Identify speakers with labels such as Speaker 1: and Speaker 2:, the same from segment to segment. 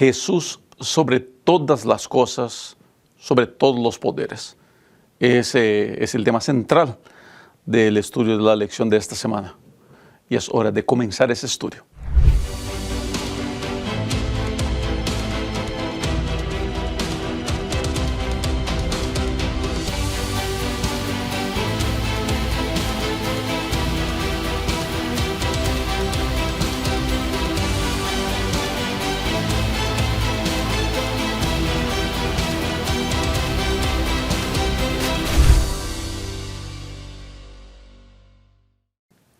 Speaker 1: Jesús sobre todas las cosas, sobre todos los poderes. Ese es el tema central del estudio de la lección de esta semana. Y es hora de comenzar ese estudio.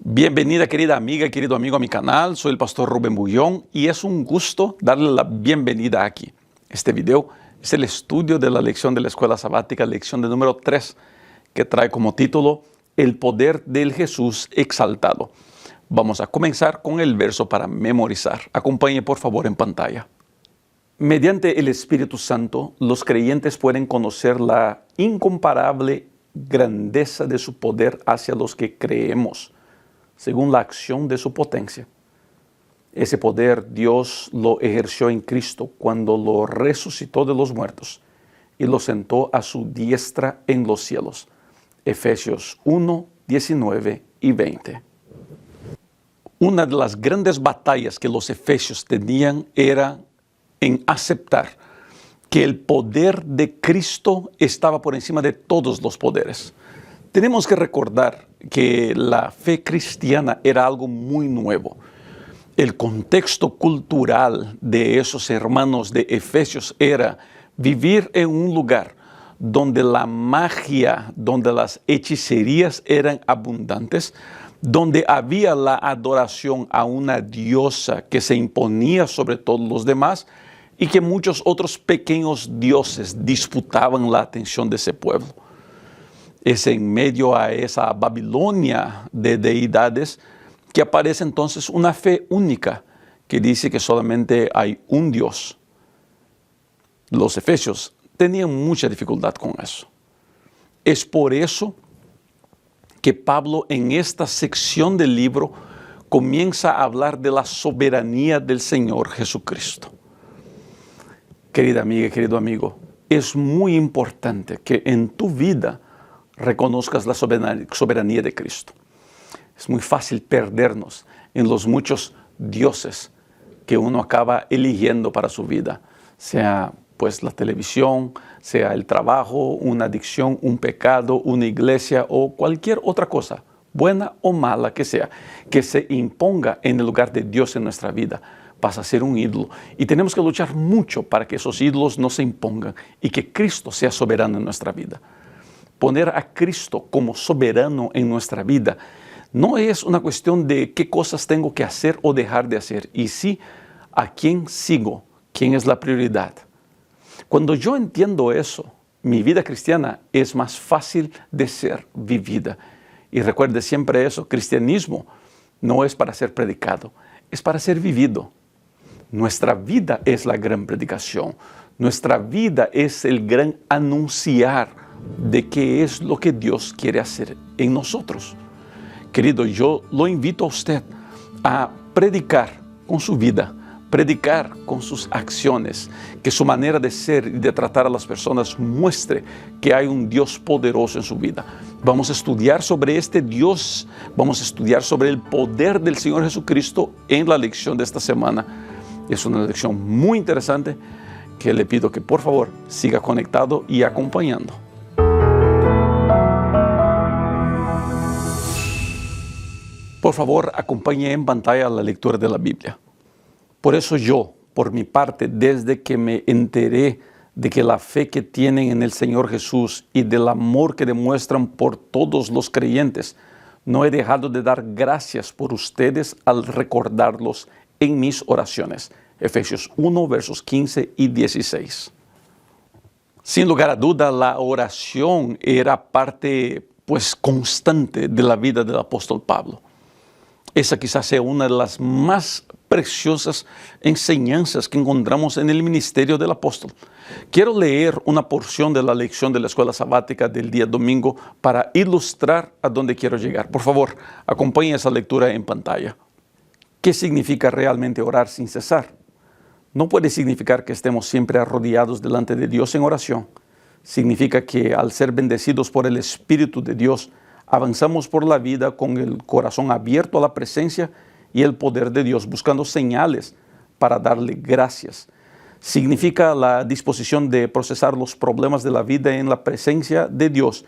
Speaker 1: Bienvenida, querida amiga, querido amigo, a mi canal. Soy el pastor Rubén Bullón y es un gusto darle la bienvenida aquí. Este video es el estudio de la lección de la escuela sabática, lección de número 3, que trae como título El poder del Jesús exaltado. Vamos a comenzar con el verso para memorizar. Acompañe por favor en pantalla. Mediante el Espíritu Santo, los creyentes pueden conocer la incomparable grandeza de su poder hacia los que creemos, según la acción de su potencia. Ese poder Dios lo ejerció en Cristo cuando lo resucitó de los muertos y lo sentó a su diestra en los cielos. Efesios 1, 19 y 20. Una de las grandes batallas que los efesios tenían era en aceptar que el poder de Cristo estaba por encima de todos los poderes. Tenemos que recordar que la fe cristiana era algo muy nuevo. El contexto cultural de esos hermanos de Efesios era vivir en un lugar donde la magia, donde las hechicerías eran abundantes, donde había la adoración a una diosa que se imponía sobre todos los demás y que muchos otros pequeños dioses disputaban la atención de ese pueblo. Es en medio a esa Babilonia de deidades que aparece entonces una fe única que dice que solamente hay un Dios. Los efesios tenían mucha dificultad con eso. Es por eso que Pablo en esta sección del libro comienza a hablar de la soberanía del Señor Jesucristo. Querida amiga, querido amigo, es muy importante que en tu vida reconozcas la soberanía de Cristo. Es muy fácil perdernos en los muchos dioses que uno acaba eligiendo para su vida, sea pues la televisión, sea el trabajo, una adicción, un pecado, una iglesia o cualquier otra cosa, buena o mala que sea, que se imponga en el lugar de Dios en nuestra vida. Pasa a ser un ídolo y tenemos que luchar mucho para que esos ídolos no se impongan y que Cristo sea soberano en nuestra vida. Poner a Cristo como soberano en nuestra vida no es una cuestión de qué cosas tengo que hacer o dejar de hacer, y sí a quién sigo, quién es la prioridad. Cuando yo entiendo eso, mi vida cristiana es más fácil de ser vivida. Y recuerde siempre eso, cristianismo no es para ser predicado, es para ser vivido. Nuestra vida es la gran predicación, nuestra vida es el gran anunciar de qué es lo que Dios quiere hacer en nosotros. Querido, yo lo invito a usted a predicar con su vida, predicar con sus acciones, que su manera de ser y de tratar a las personas muestre que hay un Dios poderoso en su vida. Vamos a estudiar sobre este Dios, vamos a estudiar sobre el poder del Señor Jesucristo en la lección de esta semana. Es una lección muy interesante que le pido que por favor siga conectado y acompañando. Por favor, acompañe en pantalla la lectura de la Biblia. Por eso yo, por mi parte, desde que me enteré de que la fe que tienen en el Señor Jesús y del amor que demuestran por todos los creyentes, no he dejado de dar gracias por ustedes al recordarlos en mis oraciones. Efesios 1, versos 15 y 16. Sin lugar a duda, la oración era parte constante de la vida del apóstol Pablo. Esa quizás sea una de las más preciosas enseñanzas que encontramos en el ministerio del apóstol. Quiero leer una porción de la lección de la escuela sabática del día domingo para ilustrar a dónde quiero llegar. Por favor, acompañe esa lectura en pantalla. ¿Qué significa realmente orar sin cesar? No puede significar que estemos siempre arrodillados delante de Dios en oración. Significa que al ser bendecidos por el Espíritu de Dios, avanzamos por la vida con el corazón abierto a la presencia y el poder de Dios, buscando señales para darle gracias. Significa la disposición de procesar los problemas de la vida en la presencia de Dios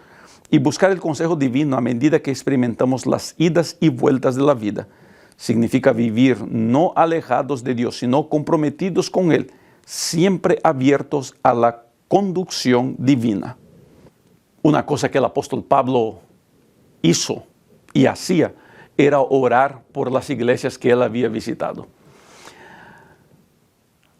Speaker 1: y buscar el consejo divino a medida que experimentamos las idas y vueltas de la vida. Significa vivir no alejados de Dios, sino comprometidos con Él, siempre abiertos a la conducción divina. Una cosa que el apóstol Pablo hizo y hacía era orar por las iglesias que él había visitado.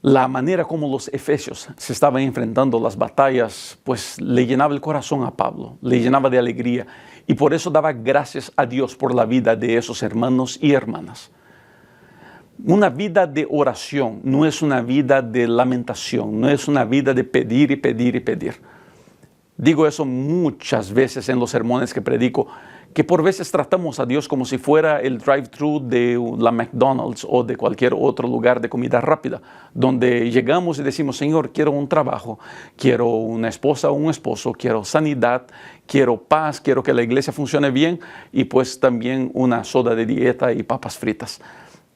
Speaker 1: La manera como los efesios se estaban enfrentando las batallas, pues le llenaba el corazón a Pablo, le llenaba de alegría, y por eso daba gracias a Dios por la vida de esos hermanos y hermanas. Una vida de oración no es una vida de lamentación, no es una vida de pedir y pedir y pedir. Digo eso muchas veces en los sermones que predico, que por veces tratamos a Dios como si fuera el drive-thru de la McDonald's o de cualquier otro lugar de comida rápida, donde llegamos y decimos, Señor, quiero un trabajo, quiero una esposa o un esposo, quiero sanidad, quiero paz, quiero que la iglesia funcione bien y pues también una soda de dieta y papas fritas.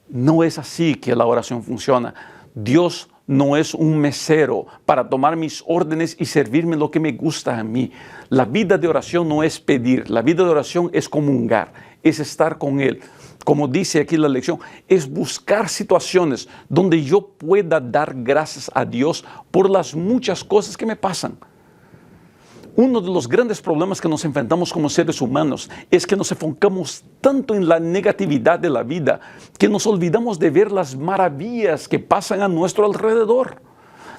Speaker 1: No es así que la oración funciona. Dios no es un mesero para tomar mis órdenes y servirme lo que me gusta a mí. La vida de oración no es pedir, la vida de oración es comungar, es estar con Él. Como dice aquí la lección, es buscar situaciones donde yo pueda dar gracias a Dios por las muchas cosas que me pasan. Uno de los grandes problemas que nos enfrentamos como seres humanos es que nos enfocamos tanto en la negatividad de la vida que nos olvidamos de ver las maravillas que pasan a nuestro alrededor.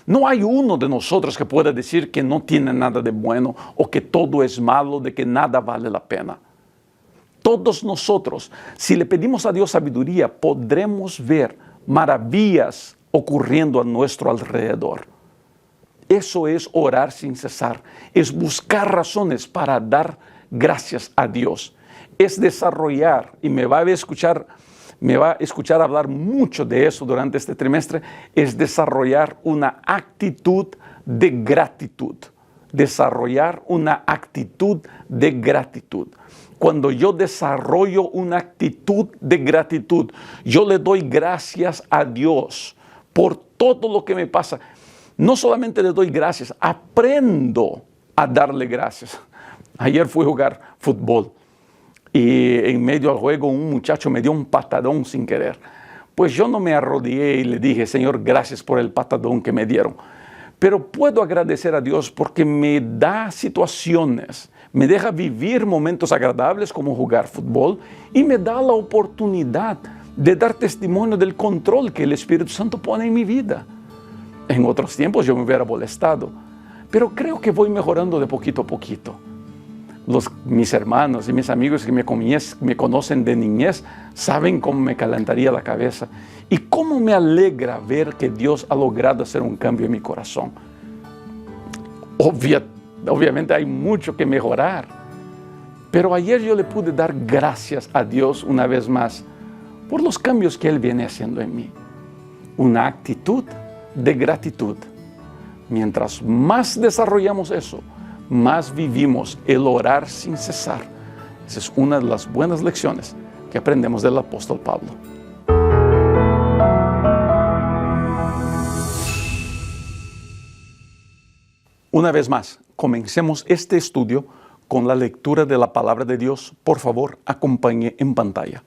Speaker 1: No hay uno de nosotros que pueda decir que no tiene nada de bueno o que todo es malo, de que nada vale la pena. Todos nosotros, si le pedimos a Dios sabiduría, podremos ver maravillas ocurriendo a nuestro alrededor. Eso es orar sin cesar, es buscar razones para dar gracias a Dios. Es desarrollar, y me va a escuchar hablar mucho de eso durante este trimestre, es desarrollar una actitud de gratitud. Desarrollar una actitud de gratitud. Cuando yo desarrollo una actitud de gratitud, yo le doy gracias a Dios por todo lo que me pasa. No solamente le doy gracias, aprendo a darle gracias. Ayer fui a jugar fútbol y en medio del juego un muchacho me dio un patadón sin querer. Pues yo no me arrodillé y le dije, Señor, gracias por el patadón que me dieron. Pero puedo agradecer a Dios porque me da situaciones, me deja vivir momentos agradables como jugar fútbol y me da la oportunidad de dar testimonio del control que el Espíritu Santo pone en mi vida. En otros tiempos yo me hubiera molestado, pero creo que voy mejorando de poquito a poquito. Mis hermanos y mis amigos que me conocen de niñez saben cómo me calentaría la cabeza y cómo me alegra ver que Dios ha logrado hacer un cambio en mi corazón. Obviamente hay mucho que mejorar, pero ayer yo le pude dar gracias a Dios una vez más por los cambios que Él viene haciendo en mí. Una actitud de gratitud. Mientras más desarrollamos eso, más vivimos el orar sin cesar. Esa es una de las buenas lecciones que aprendemos del apóstol Pablo. Una vez más, comencemos este estudio con la lectura de la palabra de Dios. Por favor, acompañe en pantalla.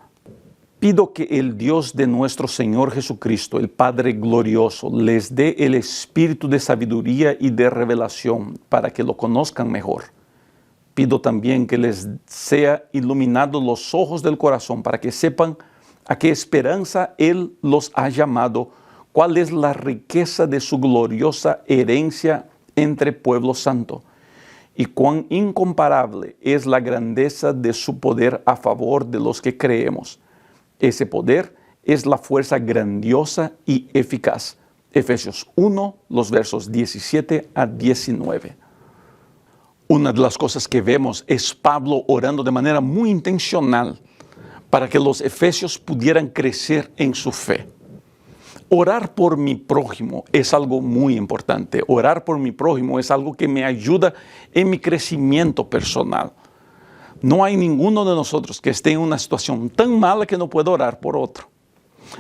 Speaker 1: Pido que el Dios de nuestro Señor Jesucristo, el Padre glorioso, les dé el espíritu de sabiduría y de revelación para que lo conozcan mejor. Pido también que les sea iluminado los ojos del corazón para que sepan a qué esperanza Él los ha llamado, cuál es la riqueza de su gloriosa herencia entre pueblo santo, y cuán incomparable es la grandeza de su poder a favor de los que creemos. Ese poder es la fuerza grandiosa y eficaz. Efesios 1, los versos 17 a 19. Una de las cosas que vemos es Pablo orando de manera muy intencional para que los efesios pudieran crecer en su fe. Orar por mi prójimo es algo muy importante. Orar por mi prójimo es algo que me ayuda en mi crecimiento personal. No hay ninguno de nosotros que esté en una situación tan mala que no pueda orar por otro.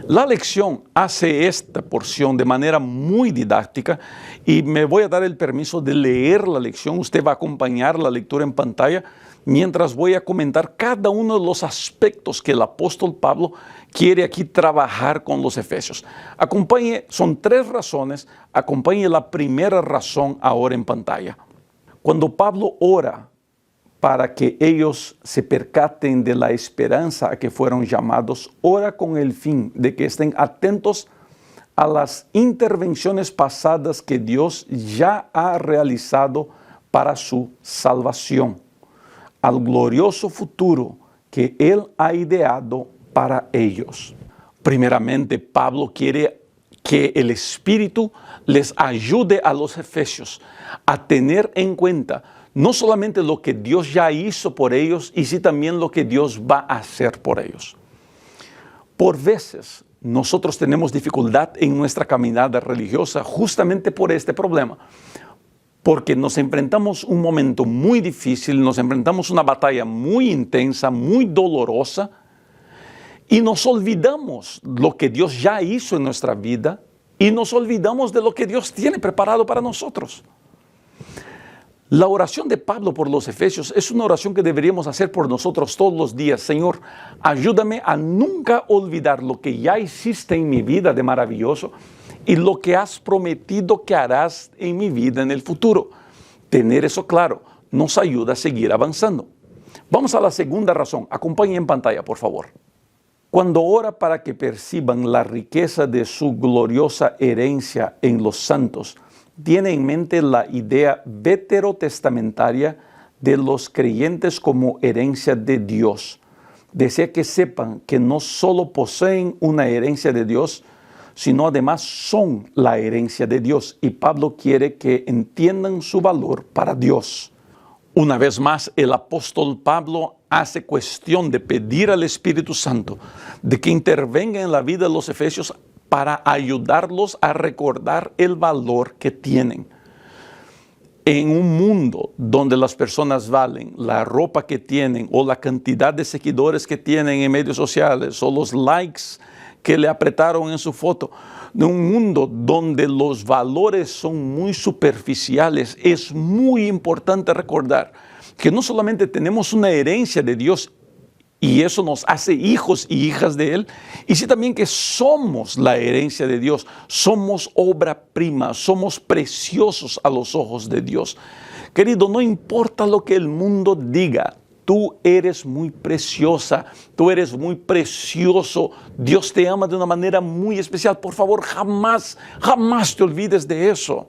Speaker 1: La lección hace esta porción de manera muy didáctica y me voy a dar el permiso de leer la lección. Usted va a acompañar la lectura en pantalla mientras voy a comentar cada uno de los aspectos que el apóstol Pablo quiere aquí trabajar con los efesios. Acompañe, son 3 razones, acompañe la primera razón ahora en pantalla. Cuando Pablo ora para que ellos se percaten de la esperanza a que fueron llamados, ora con el fin de que estén atentos a las intervenciones pasadas que Dios ya ha realizado para su salvación, al glorioso futuro que Él ha ideado para ellos. Primeramente, Pablo quiere que el Espíritu les ayude a los efesios a tener en cuenta no solamente lo que Dios ya hizo por ellos, y sí también lo que Dios va a hacer por ellos. Por veces nosotros tenemos dificultad en nuestra caminata religiosa justamente por este problema, porque nos enfrentamos un momento muy difícil, nos enfrentamos una batalla muy intensa, muy dolorosa, y nos olvidamos lo que Dios ya hizo en nuestra vida y nos olvidamos de lo que Dios tiene preparado para nosotros. La oración de Pablo por los efesios es una oración que deberíamos hacer por nosotros todos los días. Señor, ayúdame a nunca olvidar lo que ya hiciste en mi vida de maravilloso y lo que has prometido que harás en mi vida en el futuro. Tener eso claro nos ayuda a seguir avanzando. Vamos a la segunda razón. Acompañe en pantalla, por favor. Cuando ora para que perciban la riqueza de su gloriosa herencia en los santos, tiene en mente la idea veterotestamentaria de los creyentes como herencia de Dios. Desea que sepan que no solo poseen una herencia de Dios, sino además son la herencia de Dios. Y Pablo quiere que entiendan su valor para Dios. Una vez más, el apóstol Pablo hace cuestión de pedir al Espíritu Santo de que intervenga en la vida de los efesios para ayudarlos a recordar el valor que tienen. En un mundo donde las personas valen la ropa que tienen o la cantidad de seguidores que tienen en medios sociales o los likes que le apretaron en su foto, en un mundo donde los valores son muy superficiales, es muy importante recordar que no solamente tenemos una herencia de Dios y eso nos hace hijos y hijas de Él, y sí también que somos la herencia de Dios, somos obra prima, somos preciosos a los ojos de Dios. Querido, no importa lo que el mundo diga, tú eres muy preciosa, tú eres muy precioso, Dios te ama de una manera muy especial. Por favor, jamás te olvides de eso.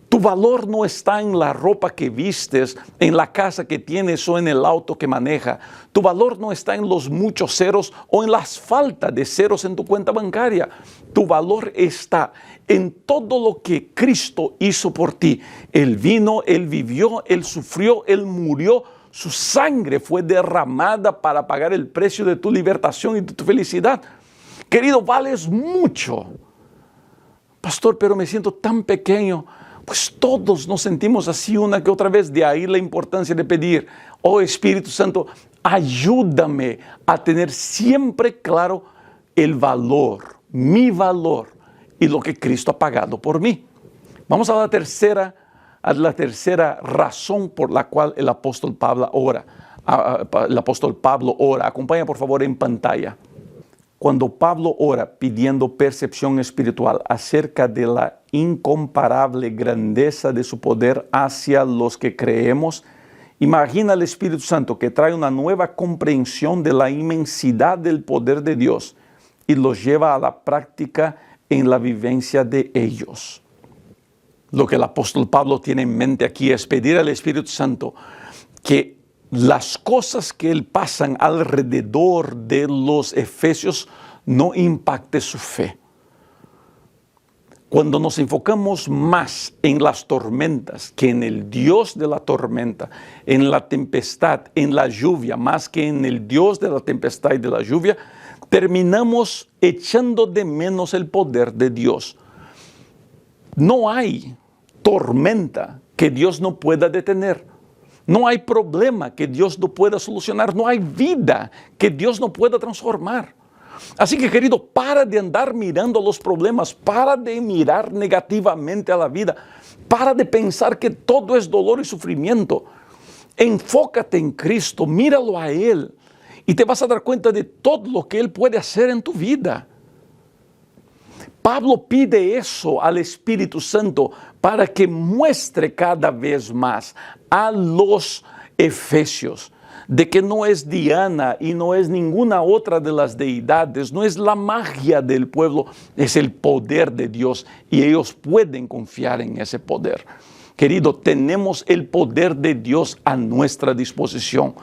Speaker 1: Tu valor no está en la ropa que vistes, en la casa que tienes o en el auto que maneja. Tu valor no está en los muchos ceros o en las faltas de ceros en tu cuenta bancaria. Tu valor está en todo lo que Cristo hizo por ti. Él vino, Él vivió, Él sufrió, Él murió. Su sangre fue derramada para pagar el precio de tu libertación y de tu felicidad. Querido, vales mucho. Pastor, pero me siento tan pequeño. Pues todos nos sentimos así una que otra vez, de ahí la importancia de pedir, oh Espíritu Santo, ayúdame a tener siempre claro el valor, mi valor y lo que Cristo ha pagado por mí. Vamos a la tercera razón por la cual el apóstol Pablo ora. Acompaña por favor en pantalla. Cuando Pablo ora pidiendo percepción espiritual acerca de la incomparable grandeza de su poder hacia los que creemos, imagina al Espíritu Santo que trae una nueva comprensión de la inmensidad del poder de Dios y los lleva a la práctica en la vivencia de ellos. Lo que el apóstol Pablo tiene en mente aquí es pedir al Espíritu Santo que las cosas que él pasan alrededor de los efesios no impacte su fe. Cuando nos enfocamos más en las tormentas que en el Dios de la tormenta, en la tempestad, en la lluvia, más que en el Dios de la tempestad y de la lluvia, terminamos echando de menos el poder de Dios. No hay tormenta que Dios no pueda detener. No hay problema que Dios no pueda solucionar. No hay vida que Dios no pueda transformar. Así que, querido, para de andar mirando los problemas, para de mirar negativamente a la vida, para de pensar que todo es dolor y sufrimiento. Enfócate en Cristo, míralo a Él y te vas a dar cuenta de todo lo que Él puede hacer en tu vida. Pablo pide eso al Espíritu Santo para que muestre cada vez más a los efesios de que no es Diana y no es ninguna otra de las deidades, no es la magia del pueblo, es el poder de Dios y ellos pueden confiar en ese poder. Querido, tenemos el poder de Dios a nuestra disposición.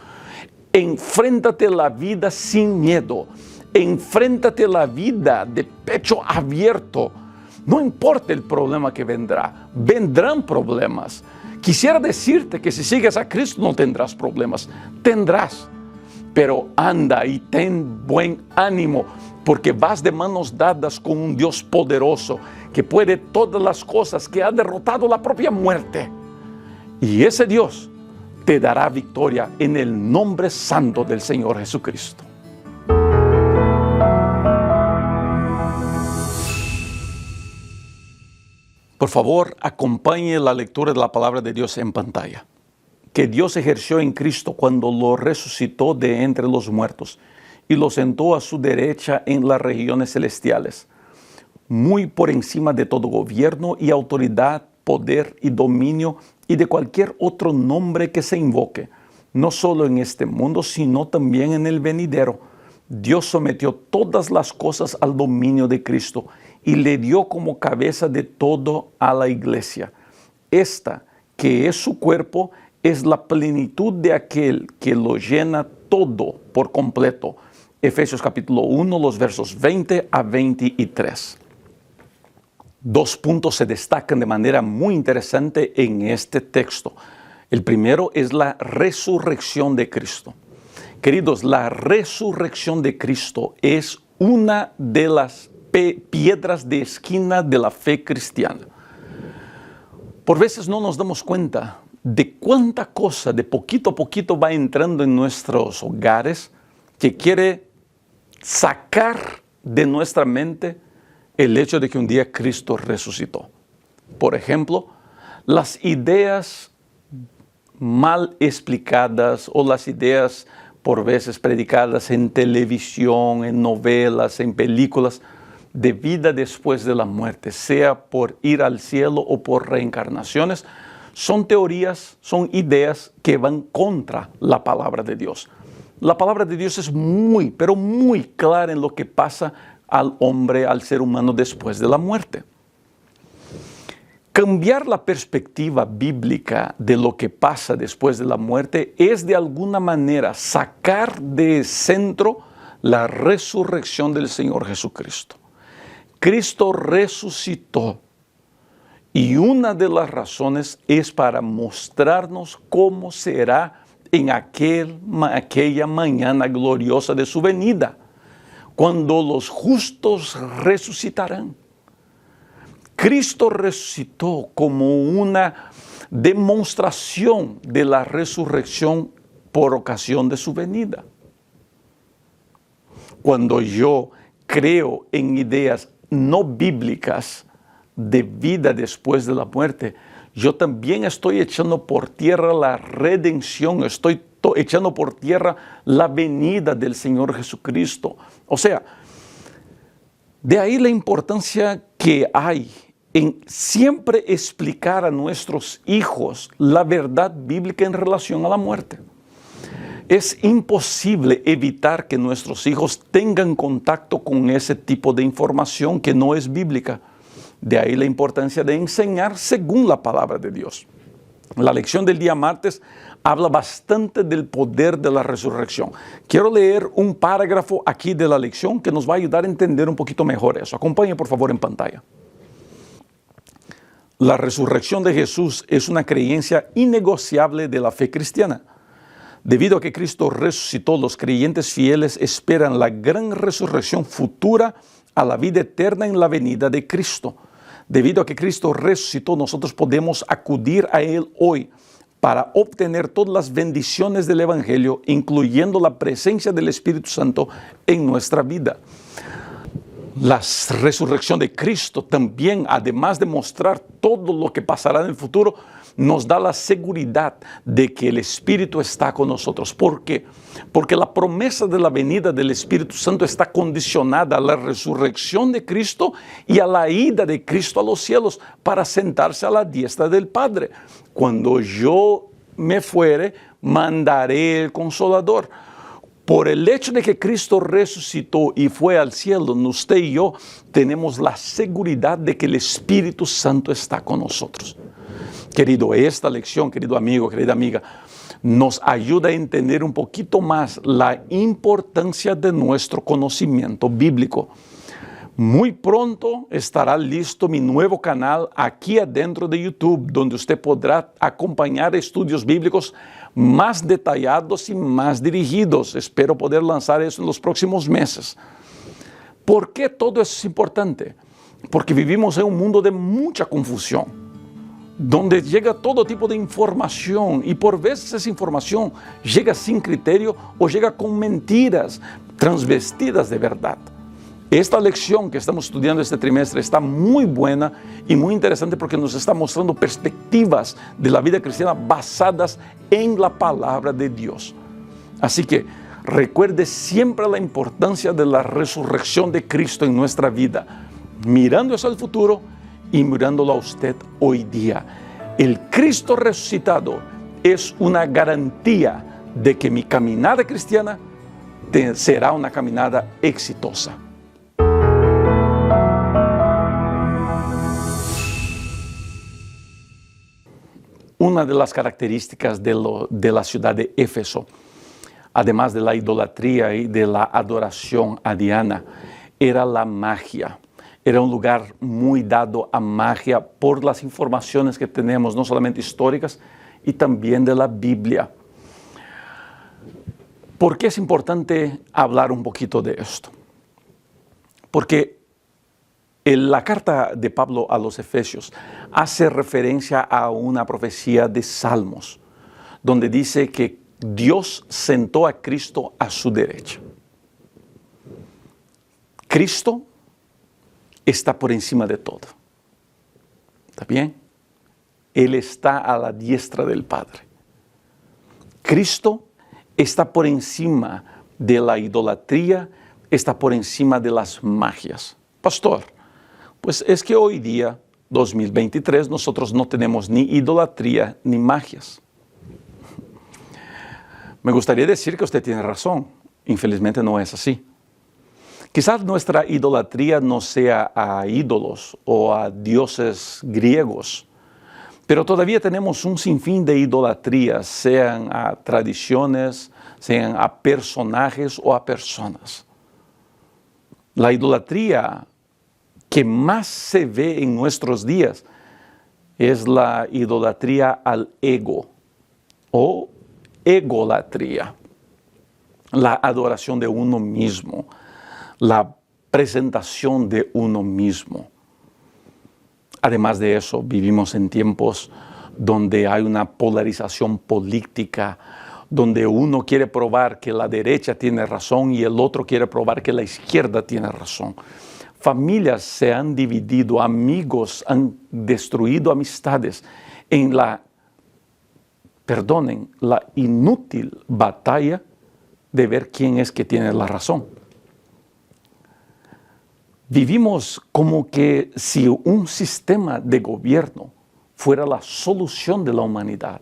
Speaker 1: Enfréntate la vida sin miedo. Enfréntate la vida de pecho abierto. No importa el problema que vendrá, vendrán problemas. Quisiera decirte que si sigues a Cristo no tendrás problemas, tendrás. Pero anda y ten buen ánimo, porque vas de manos dadas con un Dios poderoso, que puede todas las cosas, que ha derrotado la propia muerte. Y ese Dios te dará victoria en el nombre santo del Señor Jesucristo. Por favor, acompañe la lectura de la palabra de Dios en pantalla. Que Dios ejerció en Cristo cuando lo resucitó de entre los muertos y lo sentó a su derecha en las regiones celestiales, muy por encima de todo gobierno y autoridad, poder y dominio y de cualquier otro nombre que se invoque, no solo en este mundo, sino también en el venidero. Dios sometió todas las cosas al dominio de Cristo y le dio como cabeza de todo a la iglesia. Esta, que es su cuerpo, es la plenitud de aquel que lo llena todo por completo. Efesios capítulo 1, los versos 20 a 23. Dos puntos se destacan de manera muy interesante en este texto. El primero es la resurrección de Cristo. Queridos, la resurrección de Cristo es una de las piedras de esquina de la fe cristiana. Por veces no nos damos cuenta de cuánta cosa de poquito a poquito va entrando en nuestros hogares que quiere sacar de nuestra mente el hecho de que un día Cristo resucitó. Por ejemplo, las ideas mal explicadas o las ideas por veces predicadas en televisión, en novelas, en películas, de vida después de la muerte, sea por ir al cielo o por reencarnaciones, son teorías, son ideas que van contra la palabra de Dios. La palabra de Dios es muy, pero muy clara en lo que pasa al hombre, al ser humano después de la muerte. Cambiar la perspectiva bíblica de lo que pasa después de la muerte es de alguna manera sacar de centro la resurrección del Señor Jesucristo. Cristo resucitó y una de las razones es para mostrarnos cómo será en aquella mañana gloriosa de su venida, cuando los justos resucitarán. Cristo resucitó como una demostración de la resurrección por ocasión de su venida. Cuando yo creo en ideas no bíblicas de vida después de la muerte, yo también estoy echando por tierra la redención, estoy echando por tierra la venida del Señor Jesucristo. O sea, de ahí la importancia que hay en siempre explicar a nuestros hijos la verdad bíblica en relación a la muerte. Es imposible evitar que nuestros hijos tengan contacto con ese tipo de información que no es bíblica. De ahí la importancia de enseñar según la palabra de Dios. La lección del día martes habla bastante del poder de la resurrección. Quiero leer un parágrafo aquí de la lección que nos va a ayudar a entender un poquito mejor eso. Acompañe por favor en pantalla. La resurrección de Jesús es una creencia innegociable de la fe cristiana. Debido a que Cristo resucitó, los creyentes fieles esperan la gran resurrección futura a la vida eterna en la venida de Cristo. Debido a que Cristo resucitó, nosotros podemos acudir a Él hoy para obtener todas las bendiciones del Evangelio, incluyendo la presencia del Espíritu Santo en nuestra vida. La resurrección de Cristo también, además de mostrar todo lo que pasará en el futuro, nos da la seguridad de que el Espíritu está con nosotros. ¿Por qué? Porque la promesa de la venida del Espíritu Santo está condicionada a la resurrección de Cristo y a la ida de Cristo a los cielos para sentarse a la diestra del Padre. Cuando yo me fuere, mandaré el Consolador. Por el hecho de que Cristo resucitó y fue al cielo, usted y yo tenemos la seguridad de que el Espíritu Santo está con nosotros. Querido, esta lección, querido amigo, querida amiga, nos ayuda a entender un poquito más la importancia de nuestro conocimiento bíblico. Muy pronto estará listo mi nuevo canal aquí adentro de YouTube, donde usted podrá acompañar estudios bíblicos más detallados y más dirigidos. Espero poder lanzar eso en los próximos meses. ¿Por qué todo eso es importante? Porque vivimos en un mundo de mucha confusión, donde llega todo tipo de información y por veces esa información llega sin criterio o llega con mentiras transvestidas de verdad. Esta lección que estamos estudiando este trimestre está muy buena y muy interesante porque nos está mostrando perspectivas de la vida cristiana basadas en la palabra de Dios. Así que recuerde siempre la importancia de la resurrección de Cristo en nuestra vida, mirando hacia el futuro y mirándolo a usted hoy día. El Cristo resucitado es una garantía de que mi caminada cristiana será una caminada exitosa. Una de las características de la ciudad de Éfeso, además de la idolatría y de la adoración a Diana, era la magia. Era un lugar muy dado a magia por las informaciones que tenemos, no solamente históricas, y también de la Biblia. ¿Por qué es importante hablar un poquito de esto? Porque la carta de Pablo a los Efesios hace referencia a una profecía de Salmos, donde dice que Dios sentó a Cristo a su derecha. Cristo está por encima de todo. ¿Está bien? Él está a la diestra del Padre. Cristo está por encima de la idolatría, está por encima de las magias. Pastor, pues es que hoy día, 2023, nosotros no tenemos ni idolatría ni magias. Me gustaría decir que usted tiene razón. Infelizmente no es así. Quizás nuestra idolatría no sea a ídolos o a dioses griegos, pero todavía tenemos un sinfín de idolatrías, sean a tradiciones, sean a personajes o a personas. La idolatría que más se ve en nuestros días es la idolatría al ego o egolatría, la adoración de uno mismo, la presentación de uno mismo. Además de eso, vivimos en tiempos donde hay una polarización política, donde uno quiere probar que la derecha tiene razón y el otro quiere probar que la izquierda tiene razón. Familias se han dividido, amigos han destruido amistades en la inútil batalla de ver quién es que tiene la razón. Vivimos como que si un sistema de gobierno fuera la solución de la humanidad,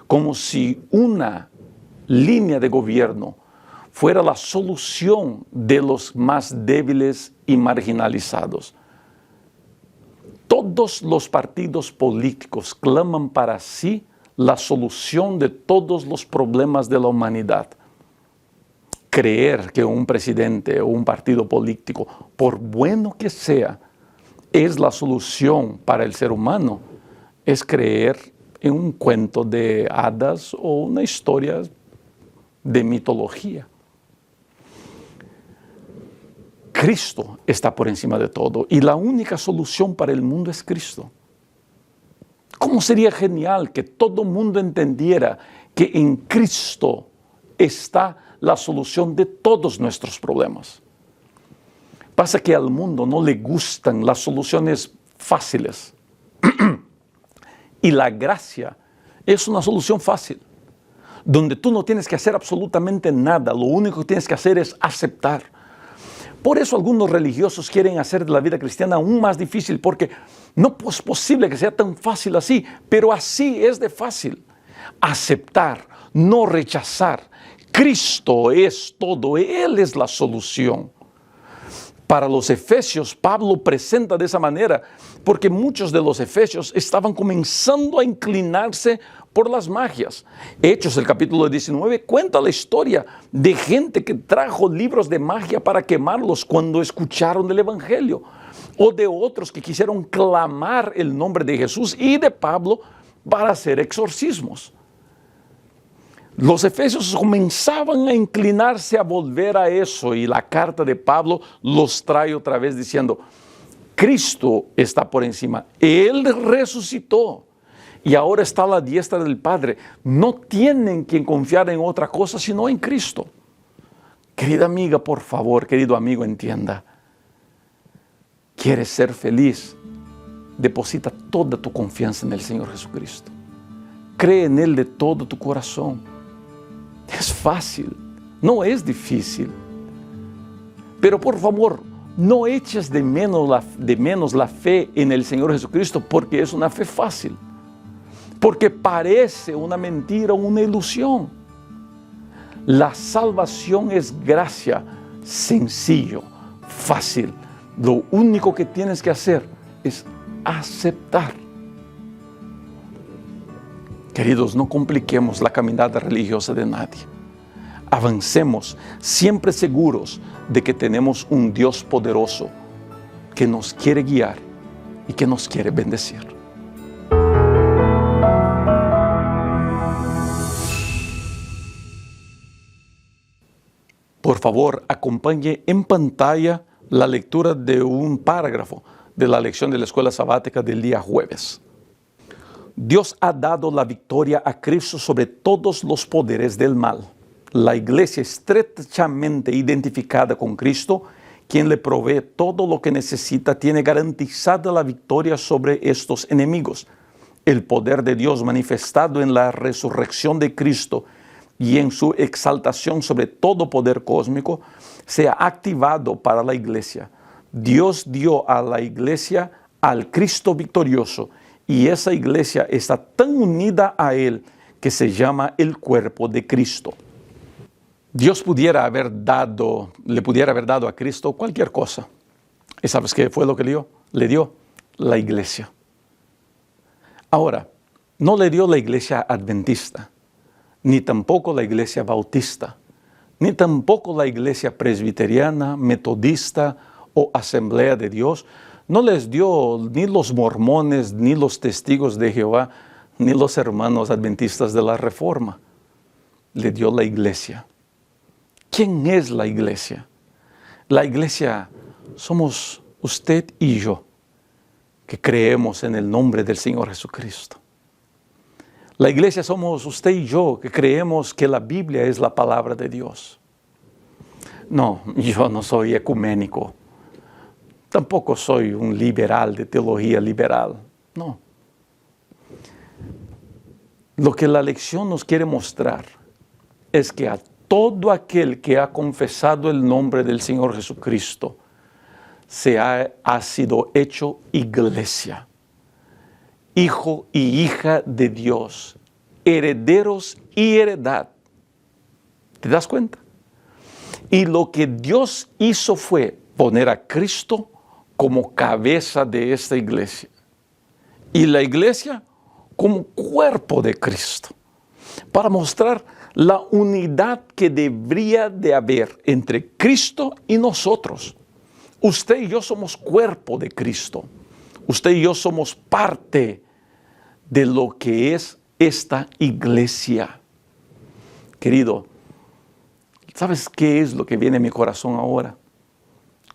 Speaker 1: como si una línea de gobierno fuera la solución de los más débiles y marginalizados. Todos los partidos políticos claman para sí la solución de todos los problemas de la humanidad. Creer que un presidente o un partido político, por bueno que sea, es la solución para el ser humano, es creer en un cuento de hadas o una historia de mitología. Cristo está por encima de todo y la única solución para el mundo es Cristo. ¿Cómo sería genial que todo el mundo entendiera que en Cristo está la solución de todos nuestros problemas? Pasa que al mundo no le gustan las soluciones fáciles. Y la gracia es una solución fácil, donde tú no tienes que hacer absolutamente nada, lo único que tienes que hacer es aceptar. Por eso algunos religiosos quieren hacer de la vida cristiana aún más difícil, porque no es posible que sea tan fácil así, pero así es de fácil. Aceptar, no rechazar. Cristo es todo, Él es la solución. Para los efesios, Pablo presenta de esa manera, porque muchos de los efesios estaban comenzando a inclinarse por las magias. Hechos, el capítulo 19, cuenta la historia de gente que trajo libros de magia para quemarlos cuando escucharon el Evangelio, o de otros que quisieron clamar el nombre de Jesús y de Pablo para hacer exorcismos. Los efesios comenzaban a inclinarse a volver a eso y la carta de Pablo los trae otra vez diciendo, Cristo está por encima, Él resucitó y ahora está a la diestra del Padre. No tienen que confiar en otra cosa sino en Cristo. Querida amiga, por favor, querido amigo, entienda. ¿Quieres ser feliz? Deposita toda tu confianza en el Señor Jesucristo. Cree en Él de todo tu corazón. Es fácil, no es difícil. Pero por favor, no eches de menos la fe en el Señor Jesucristo porque es una fe fácil. Porque parece una mentira, una ilusión. La salvación es gracia, sencillo, fácil. Lo único que tienes que hacer es aceptar. Queridos, no compliquemos la caminata religiosa de nadie. Avancemos siempre seguros de que tenemos un Dios poderoso que nos quiere guiar y que nos quiere bendecir. Por favor, acompañe en pantalla la lectura de un párrafo de la lección de la escuela sabática del día jueves. Dios ha dado la victoria a Cristo sobre todos los poderes del mal. La iglesia estrechamente identificada con Cristo, quien le provee todo lo que necesita, tiene garantizada la victoria sobre estos enemigos. El poder de Dios manifestado en la resurrección de Cristo y en su exaltación sobre todo poder cósmico se ha activado para la iglesia. Dios dio a la iglesia al Cristo victorioso y esa iglesia está tan unida a Él que se llama el cuerpo de Cristo. Dios le pudiera haber dado a Cristo cualquier cosa. ¿Y sabes qué fue lo que le dio? La iglesia. Ahora, no le dio la iglesia adventista, ni tampoco la iglesia bautista, ni tampoco la iglesia presbiteriana, metodista o asamblea de Dios. No les dio ni los mormones, ni los testigos de Jehová, ni los hermanos adventistas de la Reforma. Le dio la iglesia. ¿Quién es la iglesia? La iglesia somos usted y yo, que creemos en el nombre del Señor Jesucristo. La iglesia somos usted y yo, que creemos que la Biblia es la palabra de Dios. No, yo no soy ecuménico. Tampoco soy un liberal de teología liberal. No. Lo que la lección nos quiere mostrar es que a todo aquel que ha confesado el nombre del Señor Jesucristo ha sido hecho iglesia, hijo y hija de Dios, herederos y heredad. ¿Te das cuenta? Y lo que Dios hizo fue poner a Cristo como cabeza de esta iglesia y la iglesia como cuerpo de Cristo, para mostrar la unidad que debería de haber entre Cristo y nosotros. Usted y yo somos cuerpo de Cristo. Usted y yo somos parte de lo que es esta iglesia. Querido, ¿Sabes qué es lo que viene a mi corazón ahora?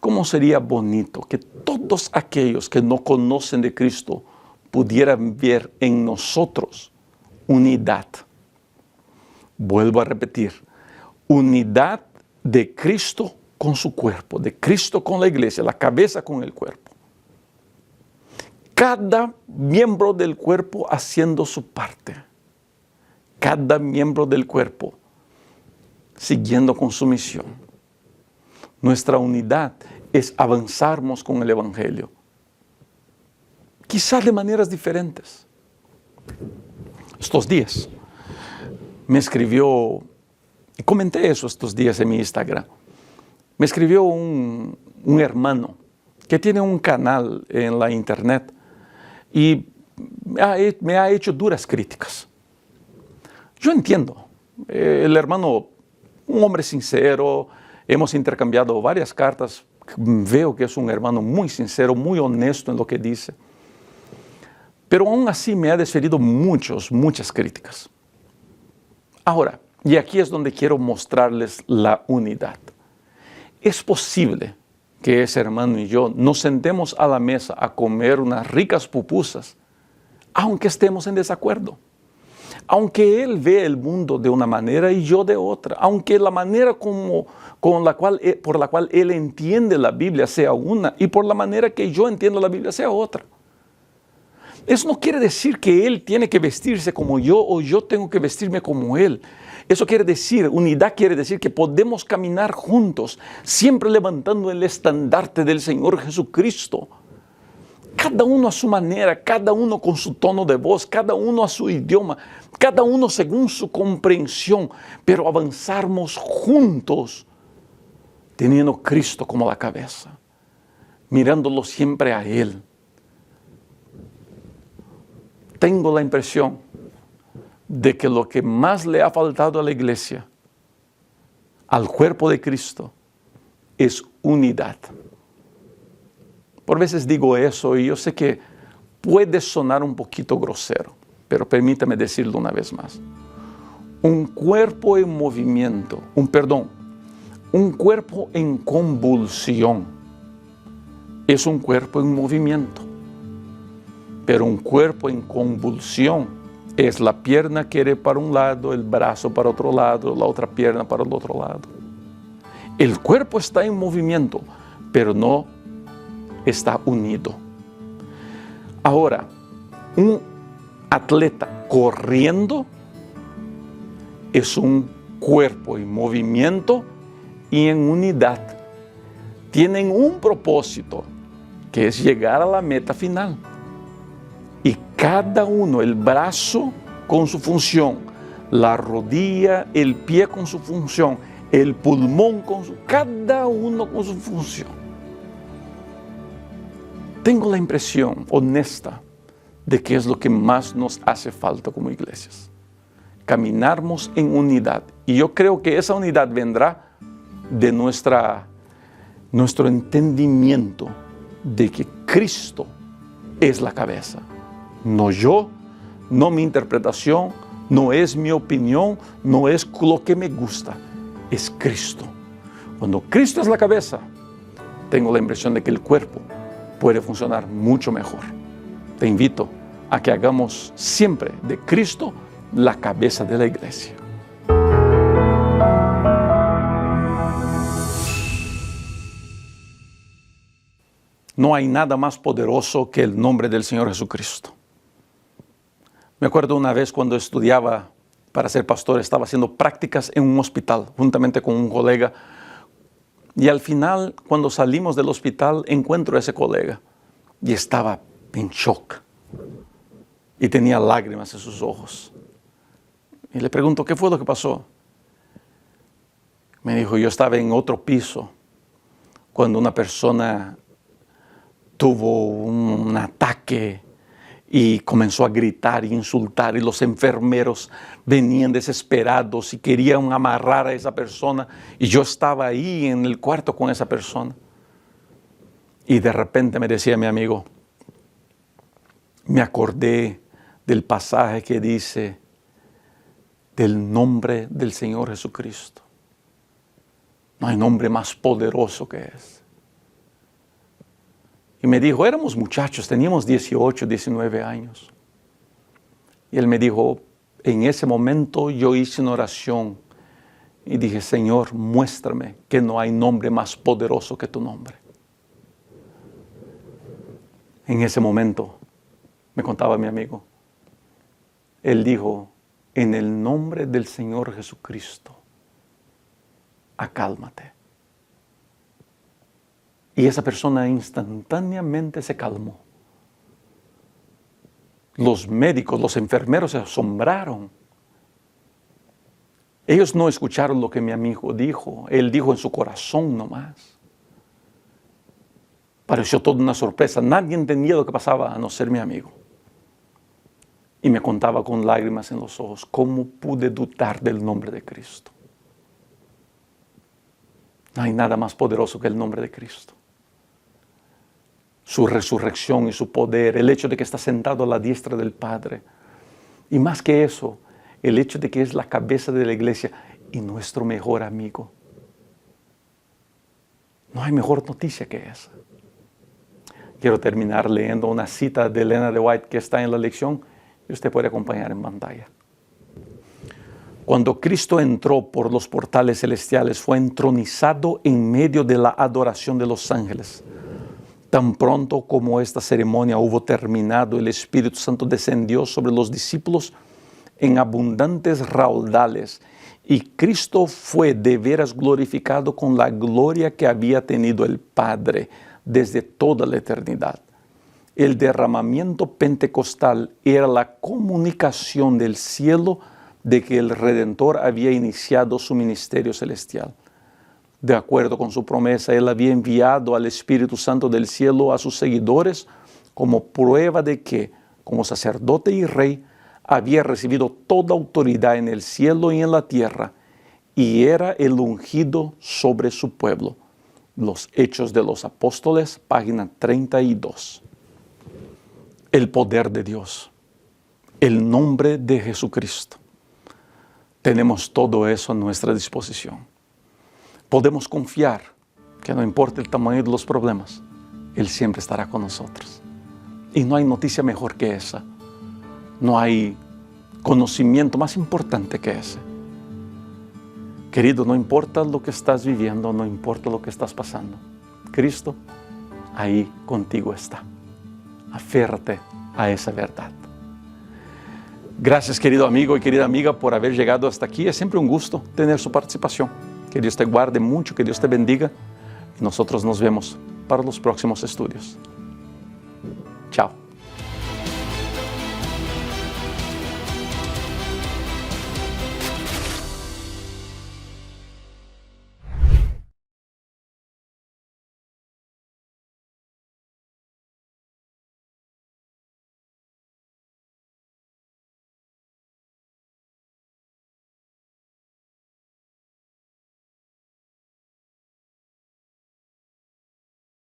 Speaker 1: ¿Cómo sería bonito que todos aquellos que no conocen de Cristo pudieran ver en nosotros unidad? Vuelvo a repetir, unidad de Cristo con su cuerpo, de Cristo con la iglesia, la cabeza con el cuerpo. Cada miembro del cuerpo haciendo su parte. Cada miembro del cuerpo siguiendo con su misión. Nuestra unidad es avanzarnos con el Evangelio. Quizás de maneras diferentes. Estos días me escribió, y comenté eso estos días en mi Instagram, me escribió un hermano que tiene un canal en la internet y me ha hecho duras críticas. Yo entiendo, el hermano, un hombre sincero, hemos intercambiado varias cartas, veo que es un hermano muy sincero, muy honesto en lo que dice, pero aún así me ha desferido muchas críticas. Ahora, y aquí es donde quiero mostrarles la unidad. Es posible que ese hermano y yo nos sentemos a la mesa a comer unas ricas pupusas, aunque estemos en desacuerdo. Aunque él ve el mundo de una manera y yo de otra, aunque la manera por la cual él entiende la Biblia sea una y por la manera que yo entiendo la Biblia sea otra. Eso no quiere decir que él tiene que vestirse como yo o yo tengo que vestirme como él. Eso quiere decir, unidad quiere decir que podemos caminar juntos, siempre levantando el estandarte del Señor Jesucristo. Cada uno a su manera, cada uno con su tono de voz, cada uno a su idioma, cada uno según su comprensión, pero avanzarnos juntos, teniendo Cristo como la cabeza, mirándolo siempre a Él. Tengo la impresión de que lo que más le ha faltado a la iglesia, al cuerpo de Cristo, es unidad. Por veces digo eso y yo sé que puede sonar un poquito grosero, pero permítame decirlo una vez más. Un cuerpo en movimiento, un cuerpo en convulsión es un cuerpo en movimiento. Pero un cuerpo en convulsión es la pierna que quiere para un lado, el brazo para otro lado, la otra pierna para el otro lado. El cuerpo está en movimiento, pero no está unido. Ahora, un atleta corriendo es un cuerpo en movimiento y en unidad. Tienen un propósito, que es llegar a la meta final. Y cada uno, el brazo con su función, la rodilla, el pie con su función, el pulmón cada uno con su función. Tengo la impresión honesta de que es lo que más nos hace falta como iglesias. Caminarnos en unidad. Y yo creo que esa unidad vendrá de nuestro entendimiento de que Cristo es la cabeza. No yo, no mi interpretación, no es mi opinión, no es lo que me gusta, es Cristo. Cuando Cristo es la cabeza, tengo la impresión de que el cuerpo puede funcionar mucho mejor. Te invito a que hagamos siempre de Cristo la cabeza de la iglesia. No hay nada más poderoso que el nombre del Señor Jesucristo. Me acuerdo una vez cuando estudiaba para ser pastor, estaba haciendo prácticas en un hospital juntamente con un colega. Y al final, cuando salimos del hospital, encuentro a ese colega y estaba en shock. Y tenía lágrimas en sus ojos. Y le pregunto, ¿qué fue lo que pasó? Me dijo, yo estaba en otro piso cuando una persona tuvo un ataque y comenzó a gritar e insultar, y los enfermeros venían desesperados y querían amarrar a esa persona, y yo estaba ahí en el cuarto con esa persona. Y de repente me decía mi amigo, me acordé del pasaje que dice, del nombre del Señor Jesucristo. No hay nombre más poderoso que ese. Y me dijo, éramos muchachos, teníamos 18, 19 años. Y él me dijo, en ese momento yo hice una oración y dije, Señor, muéstrame que no hay nombre más poderoso que tu nombre. En ese momento, me contaba mi amigo, él dijo, en el nombre del Señor Jesucristo, acálmate. Y esa persona instantáneamente se calmó. Los médicos, los enfermeros se asombraron. Ellos no escucharon lo que mi amigo dijo. Él dijo en su corazón nomás. Pareció toda una sorpresa. Nadie entendía lo que pasaba a no ser mi amigo. Y me contaba con lágrimas en los ojos cómo pude dudar del nombre de Cristo. No hay nada más poderoso que el nombre de Cristo. Su resurrección y su poder, el hecho de que está sentado a la diestra del Padre. Y más que eso, el hecho de que es la cabeza de la iglesia y nuestro mejor amigo. No hay mejor noticia que esa. Quiero terminar leyendo una cita de Elena de White que está en la lección y usted puede acompañar en pantalla. Cuando Cristo entró por los portales celestiales, fue entronizado en medio de la adoración de los ángeles. Tan pronto como esta ceremonia hubo terminado, el Espíritu Santo descendió sobre los discípulos en abundantes raudales y Cristo fue de veras glorificado con la gloria que había tenido el Padre desde toda la eternidad. El derramamiento pentecostal era la comunicación del cielo de que el Redentor había iniciado su ministerio celestial. De acuerdo con su promesa, Él había enviado al Espíritu Santo del cielo a sus seguidores como prueba de que, como sacerdote y rey, había recibido toda autoridad en el cielo y en la tierra, y era el ungido sobre su pueblo. Los Hechos de los Apóstoles, página 32. El poder de Dios, el nombre de Jesucristo. Tenemos todo eso a nuestra disposición. Podemos confiar que no importa el tamaño de los problemas, Él siempre estará con nosotros. Y no hay noticia mejor que esa. No hay conocimiento más importante que ese. Querido, no importa lo que estás viviendo, no importa lo que estás pasando. Cristo ahí contigo está. Aférrate a esa verdad. Gracias, querido amigo y querida amiga, por haber llegado hasta aquí. Es siempre un gusto tener su participación. Que Dios te guarde mucho, que Dios te bendiga. Y nosotros nos vemos para los próximos estudios. Chao.